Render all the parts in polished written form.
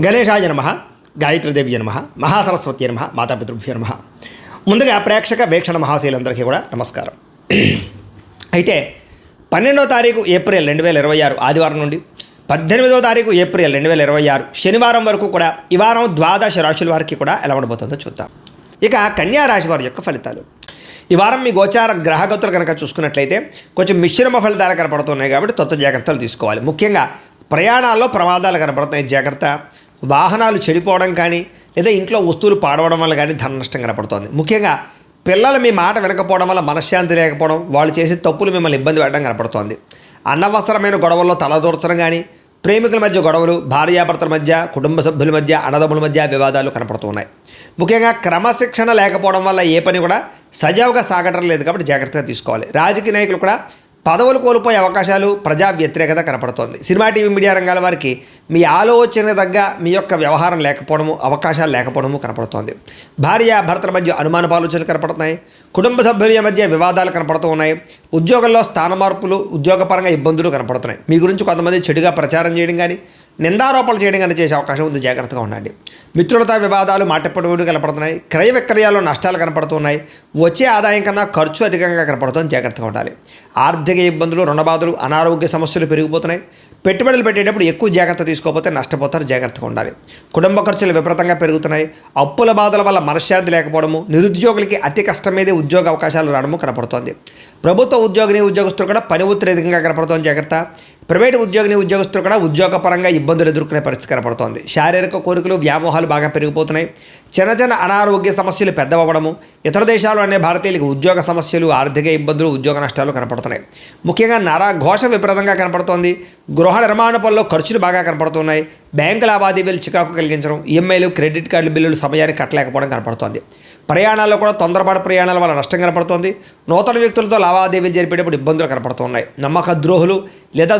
గణేశాయ నమః, గాయత్రీదేవి నమః, మహాసరస్వతి నమః, మాతాపితృభ్యో నమః. ముందుగా ప్రేక్షక వీక్షణ మహాశైలందరికీ కూడా నమస్కారం. అయితే 12వ తారీఖు ఏప్రిల్ 2026 ఆదివారం నుండి 18వ తారీఖు ఏప్రిల్ 2026 శనివారం వరకు కూడా ఈ వారం ద్వాదశ రాశుల వారికి కూడా ఎలా ఉండబోతుందో చూద్దాం. ఇక కన్యా రాశి వారి యొక్క ఫలితాలు. ఈ వారం మీ గోచార గ్రహగతులు కనుక చూసుకున్నట్లయితే కొంచెం మిశ్రమ ఫలితాలు కనపడుతున్నాయి కాబట్టి తొత్త జాగ్రత్తలు తీసుకోవాలి. ముఖ్యంగా ప్రయాణాల్లో ప్రమాదాలు కనపడుతున్నాయి, జాగ్రత్త. వాహనాలు చెడిపోవడం కానీ లేదా ఇంట్లో వస్తువులు పాడవడం వల్ల కానీ ధన నష్టం కనపడుతోంది. ముఖ్యంగా పిల్లలు మీ మాట వినకపోవడం వల్ల మనశ్శాంతి లేకపోవడం, వాళ్ళు చేసే తప్పులు మిమ్మల్ని ఇబ్బంది పెట్టడం కనపడుతోంది. అనవసరమైన గొడవల్లో తలదూర్చడం కానీ, ప్రేమికుల మధ్య గొడవలు, భార్యాభర్తల మధ్య, కుటుంబ సభ్యుల మధ్య, అన్నదమ్ముల మధ్య వివాదాలు కనపడుతున్నాయి. ముఖ్యంగా క్రమశిక్షణ లేకపోవడం వల్ల ఏ పని కూడా సజావుగా సాగటం లేదు కాబట్టి జాగ్రత్తగా తీసుకోవాలి. రాజకీయ నాయకులు కూడా పదవులు కోల్పోయే అవకాశాలు, ప్రజా వ్యతిరేకత కనపడుతోంది. సినిమా టీవీ మీడియా రంగాల వారికి మీ ఆలోచన తగ్గ మీ యొక్క వ్యవహారం లేకపోవడము, అవకాశాలు లేకపోవడము కనపడుతోంది. భార్య భర్తల మధ్య అనుమానపు ఆలోచనలు కనపడుతున్నాయి. కుటుంబ సభ్యుల మధ్య వివాదాలు కనపడుతూ ఉన్నాయి. ఉద్యోగంలో స్థాన మార్పులు, ఉద్యోగపరంగా ఇబ్బందులు కనపడుతున్నాయి. మీ గురించి కొంతమంది చెడుగా ప్రచారం చేయడం కానీ, నిందారోపణలు చేయడం కానీ చేసే అవకాశం ఉంది, జాగ్రత్తగా ఉండండి. మిత్రులతో వివాదాలు, మాటపడుగుడు కనపడుతున్నాయి. క్రయ విక్రయాల్లో నష్టాలు కనపడుతున్నాయి. వచ్చే ఆదాయం కన్నా ఖర్చు అధికంగా కనపడుతుంది, జాగ్రత్తగా ఉండాలి. ఆర్థిక ఇబ్బందులు, రుణబాధలు, అనారోగ్య సమస్యలు పెరిగిపోతున్నాయి. పెట్టుబడులు పెట్టేటప్పుడు ఎక్కువ జాగ్రత్త తీసుకోకపోతే నష్టపోతారు, జాగ్రత్తగా ఉండాలి. కుటుంబ ఖర్చులు విపరీతంగా పెరుగుతున్నాయి. అప్పుల బాధల వల్ల మనశ్శాంతి లేకపోవడము, నిరుద్యోగులకి అతి కష్టం మీదే ఉద్యోగ అవకాశాలు రావడము కనపడుతోంది. ప్రభుత్వ ఉద్యోగస్తులు కూడా పని ఒత్తిడి అధికంగా కనపడుతోంది, జాగ్రత్త. ప్రైవేటు ఉద్యోగస్తులు కూడా ఉద్యోగపరంగా ఇబ్బందులు ఎదుర్కొనే పరిస్థితి కనపడుతోంది. శారీరక కోరికలు, వ్యామోహాలు బాగా పెరిగిపోతున్నాయి. చిన్న చిన్న అనారోగ్య సమస్యలు పెద్దవడము, ఇతర దేశాలు అనే భారతీయులకు ఉద్యోగ సమస్యలు, ఆర్థిక ఇబ్బందులు, ఉద్యోగ నష్టాలు కనపడుతున్నాయి. ముఖ్యంగా నరఘోష విపరీతంగా కనపడుతోంది. గృహ నిర్మాణ పనుల్లో ఖర్చులు బాగా కనపడుతున్నాయి. బ్యాంకు లావాదేవీలు చికాకు కలిగించడం, ఈఎంఐలు, క్రెడిట్ కార్డు బిల్లులు సమయానికి కట్టలేకపోవడం కనపడుతోంది. ప్రయాణాల్లో కూడా తొందరపాటు ప్రయాణాల వల్ల నష్టం కనపడుతోంది. నూతన వ్యక్తులతో లావాదేవీలు జరిపేటప్పుడు ఇబ్బందులు కనపడుతున్నాయి. నమ్మక ద్రోహులు లేదా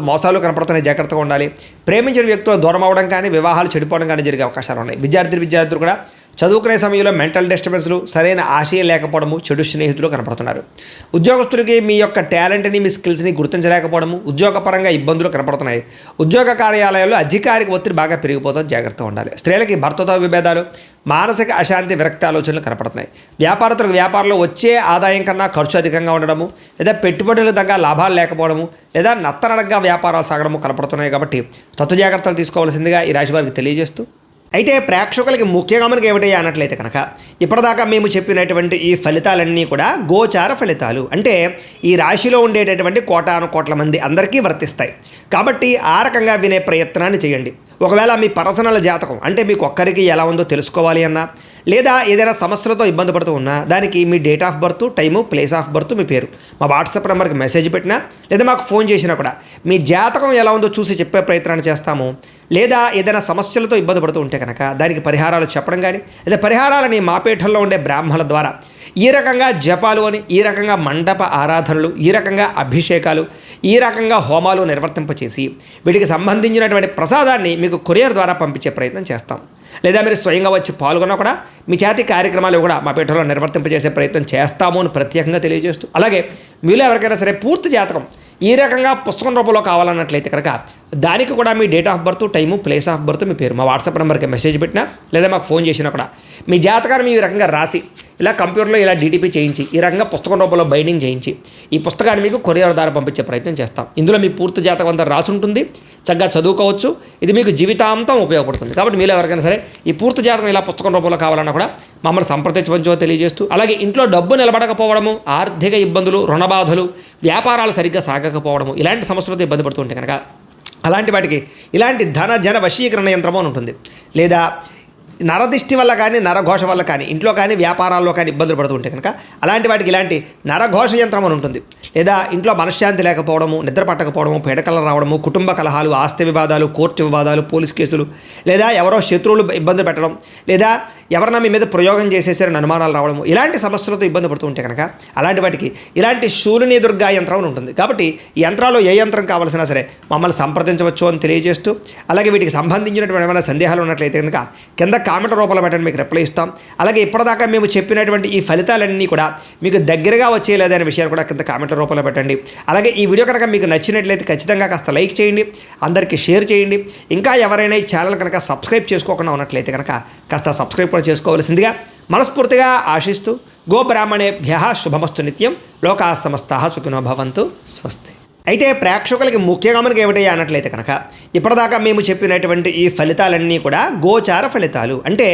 మోసాలు కనపడుతున్నాయి, జాగ్రత్తగా ఉండాలి. ప్రేమించిన వ్యక్తులు దూరం అవ్వడం కానీ, వివాహాలు చెడిపోవడం కానీ జరిగే అవకాశాలు ఉన్నాయి. విద్యార్థులు కూడా చదువుకునే సమయంలో మెంటల్ డిస్టర్బెన్స్లు, సరైన ఆశయం లేకపోవడము, చెడు స్నేహితులు కనపడుతున్నారు. ఉద్యోగస్తులకి మీ యొక్క టాలెంట్ని, మీ స్కిల్స్ని గుర్తించలేకపోవడము, ఉద్యోగపరంగా ఇబ్బందులు కనపడుతున్నాయి. ఉద్యోగ కార్యాలయాల్లో అధికారిక ఒత్తిడి బాగా పెరిగిపోతుంది, జాగ్రత్తగా ఉండాలి. స్త్రీలకి భర్తతో విభేదాలు, మానసిక అశాంతి, విరక్తి ఆలోచనలు కనపడుతున్నాయి. వ్యాపారస్తులకు వ్యాపారంలో వచ్చే ఆదాయం కన్నా ఖర్చు అధికంగా ఉండడము, లేదా పెట్టుబడులు తగ్గ లాభాలు లేకపోవడము, లేదా నత్తనడగ్గా వ్యాపారాలు సాగడము కనపడుతున్నాయి. కాబట్టి తత్వ జాగ్రత్తలు తీసుకోవాల్సిందిగా ఈ రాశి వారికి తెలియజేస్తూ, అయితే ప్రేక్షకులకి ముఖ్యంగా మనకి ఏమిటి అన్నట్లయితే కనుక ఇప్పటిదాకా మేము చెప్పినటువంటి ఈ ఫలితాలన్నీ కూడా గోచార ఫలితాలు, అంటే ఈ రాశిలో ఉండేటటువంటి కోటాను కోట్ల మంది అందరికీ వర్తిస్తాయి. కాబట్టి ఆ రకంగా వినే ప్రయత్నాన్ని చేయండి. ఒకవేళ మీ పర్సనల్ జాతకం అంటే మీకు ఒక్కరికి ఎలా ఉందో తెలుసుకోవాలి అన్నా, లేదా ఏదైనా సమస్యలతో ఇబ్బంది పడుతూ ఉన్నా, దానికి మీ date of birth, time, place of birth, మీ పేరు మా వాట్సాప్ నెంబర్కి మెసేజ్ పెట్టినా, లేదా మాకు ఫోన్ చేసినా కూడా మీ జాతకం ఎలా ఉందో చూసి చెప్పే ప్రయత్నాన్ని చేస్తాము. లేదా ఏదైనా సమస్యలతో ఇబ్బంది పడుతూ ఉంటే కనుక దానికి పరిహారాలు చెప్పడం కానీ, లేదా పరిహారాలని మాపేటల్లో ఉండే బ్రాహ్మణుల ద్వారా ఈ రకంగా జపాలు అని, ఈ రకంగా మండప ఆరాధనలు, ఈ రకంగా అభిషేకాలు, ఈ రకంగా హోమాలు నిర్వర్తింపచేసి వీటికి సంబంధించినటువంటి ప్రసాదాన్ని మీకు కొరియర్ ద్వారా పంపించే ప్రయత్నం చేస్తాం. లేదా మీరు స్వయంగా వచ్చి పాల్గొన్నా కూడా మీ చేతి కార్యక్రమాలు కూడా మా పేటలో నిర్వర్తింపజేసే ప్రయత్నం చేస్తాము అని ప్రత్యేకంగా తెలియజేస్తూ, అలాగే మీలో ఎవరికైనా సరే పూర్తి జాతకం ఈ రకంగా పుస్తకం రూపంలో కావాలన్నట్లయితే కనుక దానికి కూడా మీ date of birth, time, place of birth, మీ పేరు మా వాట్సాప్ నెంబర్కి మెసేజ్ పెట్టినా, లేదా మాకు ఫోన్ చేసినా కూడా మీ జాతకాన్ని ఈ రకంగా రాసి ఇలా కంప్యూటర్లో ఇలా డీటీపీ చేయించి ఈ రకంగా పుస్తకం రూపంలో బైండింగ్ చేయించి ఈ పుస్తకాన్ని మీకు కొరియర్ ద్వారా పంపించే ప్రయత్నం చేస్తాం. ఇందులో మీ పూర్తి జాతకం అంతా రాసి ఉంటుంది, చక్కగా చదువుకోవచ్చు. ఇది మీకు జీవితాంతం ఉపయోగపడుతుంది. కాబట్టి మీరు ఎవరికైనా సరే ఈ పూర్తి జాతకం ఇలా పుస్తకం రూపంలో కావాలన్నా కూడా మమ్మల్ని సంప్రదించవచ్చో తెలియజేస్తూ, అలాగే ఇంట్లో డబ్బు నిలబడకపోవడము, ఆర్థిక ఇబ్బందులు, రుణబాధలు, వ్యాపారాలు సరిగ్గా సాగకపోవడము, ఇలాంటి సమస్యలతో ఇబ్బంది పడుతుంటే కనుక అలాంటి వాటికి ఇలాంటి ధన జన వశీకరణ యంత్రము అని ఉంటుంది. లేదా నరదిష్టి వల్ల కానీ, నరఘోష వల్ల కానీ, ఇంట్లో కానీ వ్యాపారాల్లో కానీ ఇబ్బందులు పడుతుంటే కనుక అలాంటి వాటికి ఇలాంటి నరఘోష యంత్రం అని ఉంటుంది. లేదా ఇంట్లో మనశ్శాంతి లేకపోవడము, నిద్ర పట్టకపోవడము, పీడకలు రావడము, కుటుంబ కలహాలు, ఆస్తి వివాదాలు, కోర్టు వివాదాలు, పోలీస్ కేసులు, లేదా ఎవరో శత్రువులు ఇబ్బంది పెట్టడం, లేదా ఎవరన్నా మీ మీద ప్రయోగం చేసేసారని అనుమానాలు రావడము, ఇలాంటి సమస్యలతో ఇబ్బంది పడుతూ ఉంటే కనుక అలాంటి వాటికి ఇలాంటి శూలిని దుర్గా యంత్రం అని ఉంటుంది. కాబట్టి ఈ యంత్రాల్లో ఏ యంత్రం కావాల్సినా సరే మమ్మల్ని సంప్రదించవచ్చు అని తెలియజేస్తూ, అలాగే వీటికి సంబంధించినటువంటి ఏమైనా సందేహాలు ఉన్నట్లయితే కనుక కింద కామెంట్ రూపంలో పెట్టండి, మీకు రిప్లై ఇస్తాం. అలాగే ఇప్పటిదాకా మేము చెప్పినటువంటి ఈ ఫలితాలన్నీ కూడా మీకు దగ్గరగా వచ్చేయలేదనే విషయాలు కూడా కింద కామెంట్ రూపంలో పెట్టండి. అలాగే ఈ వీడియో కనుక మీకు నచ్చినట్లయితే ఖచ్చితంగా కాస్త లైక్ చేయండి, అందరికీ షేర్ చేయండి. ఇంకా ఎవరైనా ఈ ఛానల్ కనుక సబ్స్క్రైబ్ చేసుకోకుండా ఉన్నట్లయితే కనుక కాస్త సబ్స్క్రైబ్ కూడా చేసుకోవాల్సిందిగా మనస్ఫూర్తిగా ఆశిస్తూ, గోబ్రాహ్మణేభ్యః శుభమస్తు నిత్యం, లోకాః సమస్తాః సుఖినో భవంతు, స్వస్తి. అయితే ప్రేక్షకులకి ముఖ్యంగా మనకి ఏమిటయ్యా అన్నట్లయితే కనుక ఇప్పటిదాకా మేము చెప్పినటువంటి ఈ ఫలితాలన్నీ కూడా గోచార ఫలితాలు, అంటే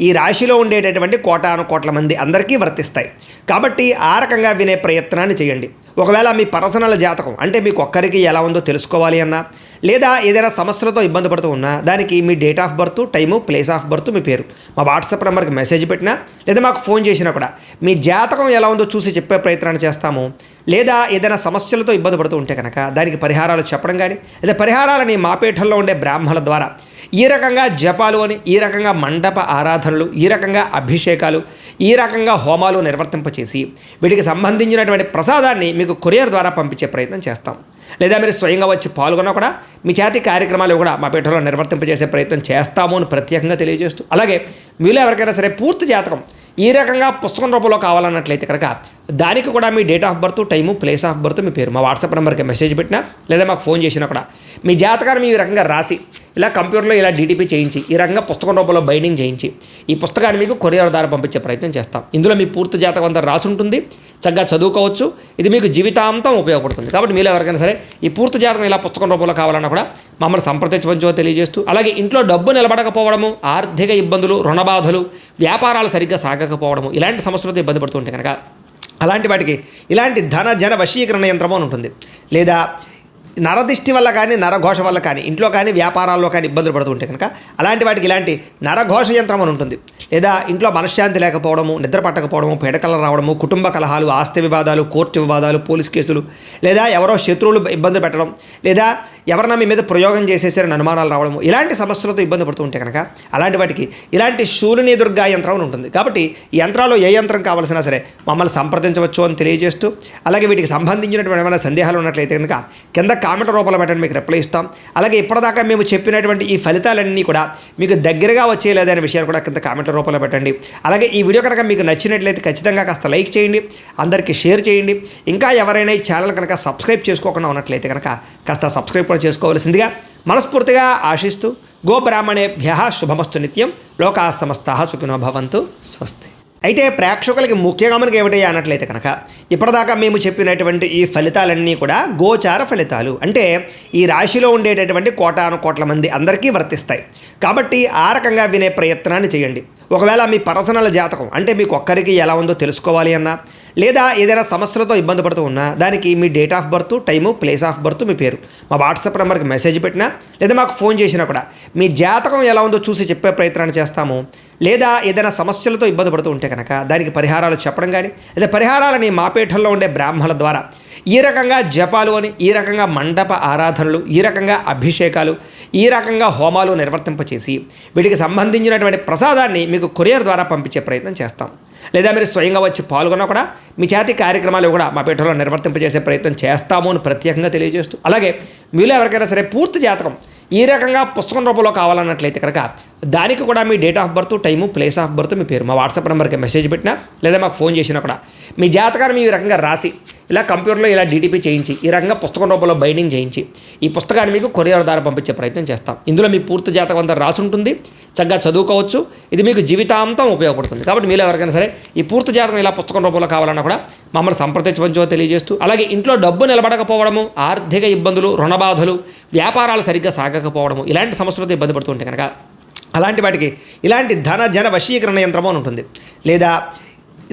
ఈ రాశిలో ఉండేటటువంటి కోటాను కోట్ల మంది అందరికీ వర్తిస్తాయి. కాబట్టి ఆ రకంగా వినే ప్రయత్నాన్ని చేయండి. ఒకవేళ మీ పర్సనల్ జాతకం అంటే మీకు ఒక్కరికి ఎలా ఉందో తెలుసుకోవాలి అన్నా, లేదా ఏదైనా సమస్యలతో ఇబ్బంది పడుతూ ఉన్నా, దానికి మీ date of birth, time, place of birth, మీ పేరు మా వాట్సాప్ నెంబర్కి మెసేజ్ పెట్టినా, లేదా మాకు ఫోన్ చేసినా కూడా మీ జాతకం ఎలా ఉందో చూసి చెప్పే ప్రయత్నాన్ని చేస్తాము. లేదా ఏదైనా సమస్యలతో ఇబ్బంది పడుతూ ఉంటే కనుక దానికి పరిహారాలు చెప్పడం కానీ, లేదా పరిహారాలని మా పీఠంలో ఉండే బ్రాహ్మణుల ద్వారా ఈ రకంగా జపాలు అని, ఈ రకంగా మండప ఆరాధనలు, ఈ రకంగా అభిషేకాలు, ఈ రకంగా హోమాలు నిర్వర్తింపచేసి వీటికి సంబంధించినటువంటి ప్రసాదాన్ని మీకు కొరియర్ ద్వారా పంపించే ప్రయత్నం చేస్తాం. లేదా మీరు స్వయంగా వచ్చి పాల్గొన్నా కూడా మీ చేతి కార్యక్రమాలు కూడా మా పీఠంలో నిర్వర్తింపజేసే ప్రయత్నం చేస్తాము అని ప్రత్యేకంగా తెలియజేస్తూ, అలాగే మీలో ఎవరికైనా సరే పూర్తి జాతకం ఈ రకంగా పుస్తకం రూపంలో కావాలన్నట్లయితే కనుక దానికి కూడా మీ date of birth, time, place of birth, మీ పేరు మా వాట్సాప్ నెంబర్కి మెసేజ్ పెట్టినా, లేదా మాకు ఫోన్ చేసినా కూడా మీ జాతకాన్ని ఈ రకంగా రాసి ఇలా కంప్యూటర్లో ఇలా డీటీపీ చేయించి ఈ రకంగా పుస్తకం రూపంలో బైండింగ్ చేయించి ఈ పుస్తకాన్ని మీకు కొరియర్ ద్వారా పంపించే ప్రయత్నం చేస్తాం. ఇందులో మీ పూర్తి జాతకం అంతా రాసి ఉంటుంది, చక్కగా చదువుకోవచ్చు. ఇది మీకు జీవితాంతం ఉపయోగపడుతుంది. కాబట్టి మీరు ఎవరికైనా సరే ఈ పూర్తి జాతకం ఇలా పుస్తకం రూపంలో కావాలన్నా కూడా మమ్మల్ని సంప్రదించవచ్చో తెలియజేస్తూ, అలాగే ఇంట్లో డబ్బు నిలబడకపోవడము, ఆర్థిక ఇబ్బందులు, రుణబాధలు, వ్యాపారాలు సరిగ్గా సాగకపోవడము, ఇలాంటి సమస్యలతో ఇబ్బంది పడుతుంటే కనుక అలాంటి వాటికి ఇలాంటి ధన జన వశీకరణ యంత్రము అని ఉంటుంది. లేదా నరదిష్టి వల్ల కానీ, నరఘోష వల్ల కానీ, ఇంట్లో కానీ వ్యాపారాల్లో కానీ ఇబ్బందులు పడుతుంటే కనుక అలాంటి వాటికి ఇలాంటి నరఘోష యంత్రం అని ఉంటుంది. లేదా ఇంట్లో మనశ్శాంతి లేకపోవడము, నిద్ర పట్టకపోవడము, పీడకలు రావడము, కుటుంబ కలహాలు, ఆస్తి వివాదాలు, కోర్టు వివాదాలు, పోలీస్ కేసులు, లేదా ఎవరో శత్రువులు ఇబ్బంది పెట్టడం, లేదా ఎవరన్నా మీ మీద ప్రయోగం చేసేసారని అనుమానాలు రావడము, ఇలాంటి సమస్యలతో ఇబ్బంది పడుతూ ఉంటే కనుక అలాంటి వాటికి ఇలాంటి శూలిని దుర్గా యంత్రం అని ఉంటుంది. కాబట్టి ఈ యంత్రాల్లో ఏ యంత్రం కావాల్సినా సరే మమ్మల్ని సంప్రదించవచ్చు అని తెలియజేస్తూ, అలాగే వీటికి సంబంధించినటువంటి ఏమైనా సందేహాలు ఉన్నట్లయితే కనుక కింద కామెంట్ రూపంలో పెట్టండి, మీకు రిప్లై ఇస్తాం. అలాగే ఇప్పటిదాకా మేము చెప్పినటువంటి ఈ ఫలితాలన్నీ కూడా మీకు దగ్గరగా వచ్చేయలేదనే విషయాలు కూడా కింద కామెంట్ రూపంలో పెట్టండి. అలాగే ఈ వీడియో కనుక మీకు నచ్చినట్లయితే ఖచ్చితంగా కాస్త లైక్ చేయండి, అందరికీ షేర్ చేయండి. ఇంకా ఎవరైనా ఈ ఛానల్ కనుక సబ్స్క్రైబ్ చేసుకోకుండా ఉన్నట్లయితే కనుక కాస్త సబ్స్క్రైబ్ కూడా చేసుకోవాల్సిందిగా మనస్ఫూర్తిగా ఆశిస్తూ, గోబ్రాహ్మణేభ్యః శుభమస్తు నిత్యం, లోకాః సమస్తాః సుఖినో భవంతు, స్వస్తి. అయితే ప్రేక్షకులకి ముఖ్యంగా మనకి ఏమిటయ్యా అన్నట్లయితే కనుక ఇప్పటిదాకా మేము చెప్పినటువంటి ఈ ఫలితాలన్నీ కూడా గోచార ఫలితాలు, అంటే ఈ రాశిలో ఉండేటటువంటి కోటాను కోట్ల మంది అందరికీ వర్తిస్తాయి. కాబట్టి ఆ రకంగా వినే ప్రయత్నాన్ని చేయండి. ఒకవేళ మీ పర్సనల్ జాతకం అంటే మీకు ఒక్కరికి ఎలా ఉందో తెలుసుకోవాలి అన్నా, లేదా ఏదైనా సమస్యలతో ఇబ్బంది పడుతూ ఉన్నా, దానికి మీ date of birth, time, place of birth, మీ పేరు మా వాట్సాప్ నెంబర్కి మెసేజ్ పెట్టినా, లేదా మాకు ఫోన్ చేసినా కూడా మీ జాతకం ఎలా ఉందో చూసి చెప్పే ప్రయత్నాన్ని చేస్తాము. లేదా ఏదైనా సమస్యలతో ఇబ్బంది పడుతూ ఉంటే కనుక దానికి పరిహారాలు చెప్పడం కానీ, లేదా పరిహారాలని మా పీఠంలో ఉండే బ్రాహ్మణుల ద్వారా ఈ రకంగా జపాలు అని, ఈ రకంగా మండప ఆరాధనలు, ఈ రకంగా అభిషేకాలు, ఈ రకంగా హోమాలు నిర్వర్తింపచేసి వీటికి సంబంధించినటువంటి ప్రసాదాన్ని మీకు కొరియర్ ద్వారా పంపించే ప్రయత్నం చేస్తాం. లేదా మీరు స్వయంగా వచ్చి పాల్గొన్నా కూడా మీ చేతి కార్యక్రమాలు కూడా మా పీఠంలో నిర్వర్తింపజేసే ప్రయత్నం చేస్తాము అని ప్రత్యేకంగా తెలియజేస్తూ, అలాగే మీలో ఎవరికైనా సరే పూర్తి జాతకం ఈ రకంగా పుస్తకం రూపంలో కావాలన్నట్లయితే కనుక దానికి కూడా మీ date of birth, time, place of birth, మీ పేరు మా వాట్సాప్ నెంబర్కి మెసేజ్ పెట్టినా, లేదా మాకు ఫోన్ చేసినా కూడా మీ జాతకాన్ని ఈ రకంగా రాసి ఇలా కంప్యూటర్లో ఇలా డీటీపీ చేయించి ఈ రకంగా పుస్తకం రూపంలో బైండింగ్ చేయించి ఈ పుస్తకాన్ని మీకు కొరియర్ ద్వారా పంపించే ప్రయత్నం చేస్తాం. ఇందులో మీ పూర్తి జాతకం అంతా రాసి ఉంటుంది, చక్కగా చదువుకోవచ్చు. ఇది మీకు జీవితాంతం ఉపయోగపడుతుంది. కాబట్టి మీరు ఎవరికైనా సరే ఈ పూర్తి జాతకం ఇలా పుస్తకం రూపంలో కావాలన్నా కూడా మమ్మల్ని సంప్రదించవచ్చో తెలియజేస్తూ, అలాగే ఇంట్లో డబ్బు నిలబడకపోవడము, ఆర్థిక ఇబ్బందులు, రుణబాధలు, వ్యాపారాలు సరిగ్గా సాగకపోవడము, ఇలాంటి సమస్యలతో ఇబ్బంది పడుతుంటే కనుక అలాంటి వాటికి ఇలాంటి ధన జన వశీకరణ యంత్రము అని ఉంటుంది. లేదా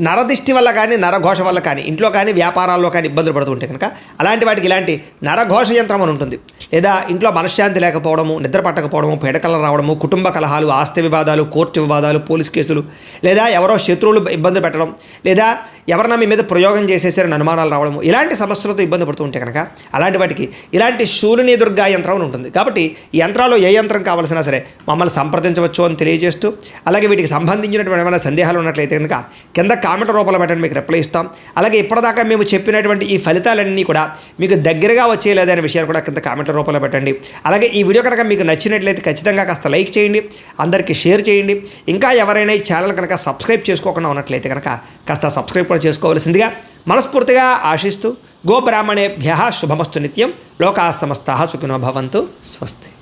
నరదిష్టి వల్ల కానీ, నరఘోష వల్ల కానీ, ఇంట్లో కానీ వ్యాపారాల్లో కానీ ఇబ్బందులు పడుతుంటే కనుక అలాంటి వాటికి ఇలాంటి నరఘోష యంత్రం అని ఉంటుంది. లేదా ఇంట్లో మనశ్శాంతి లేకపోవడము, నిద్ర పట్టకపోవడము, పీడకలు రావడము, కుటుంబ కలహాలు, ఆస్తి వివాదాలు, కోర్టు వివాదాలు, పోలీస్ కేసులు, లేదా ఎవరో శత్రువులు ఇబ్బంది పెట్టడం, లేదా ఎవరన్నా మీ మీద ప్రయోగం చేసేసారని అనుమానాలు రావడము, ఇలాంటి సమస్యలతో ఇబ్బంది పడుతూ ఉంటే కనుక అలాంటి వాటికి ఇలాంటి శూలిని దుర్గా యంత్రం అని ఉంటుంది. కాబట్టి ఈ యంత్రాల్లో ఏ యంత్రం కావాల్సినా సరే మమ్మల్ని సంప్రదించవచ్చు అని తెలియజేస్తూ, అలాగే వీటికి సంబంధించినటువంటి ఏమైనా సందేహాలు ఉన్నట్లయితే కనుక కింద కామెంట్ రూపంలో పెట్టండి, మీకు రిప్లై ఇస్తాం. అలాగే ఇప్పటిదాకా మేము చెప్పినటువంటి ఈ ఫలితాలన్నీ కూడా మీకు దగ్గరగా వచ్చేయలేదనే విషయాన్ని కూడా కింద కామెంట్ రూపంలో పెట్టండి. అలాగే ఈ వీడియో కనుక మీకు నచ్చినట్లయితే ఖచ్చితంగా కాస్త లైక్ చేయండి, అందరికీ షేర్ చేయండి. ఇంకా ఎవరైనా ఈ ఛానల్ కనుక సబ్స్క్రైబ్ చేసుకోకుండా ఉన్నట్లయితే కనుక కాస్త సబ్స్క్రైబ్ కూడా చేసుకోవాల్సిందిగా మనస్ఫూర్తిగా ఆశిస్తూ, గోబ్రాహ్మణేభ్యః శుభమస్తు నిత్యం, లోకాः సమస్తాः సుఖినో భవంతు, స్వస్తి.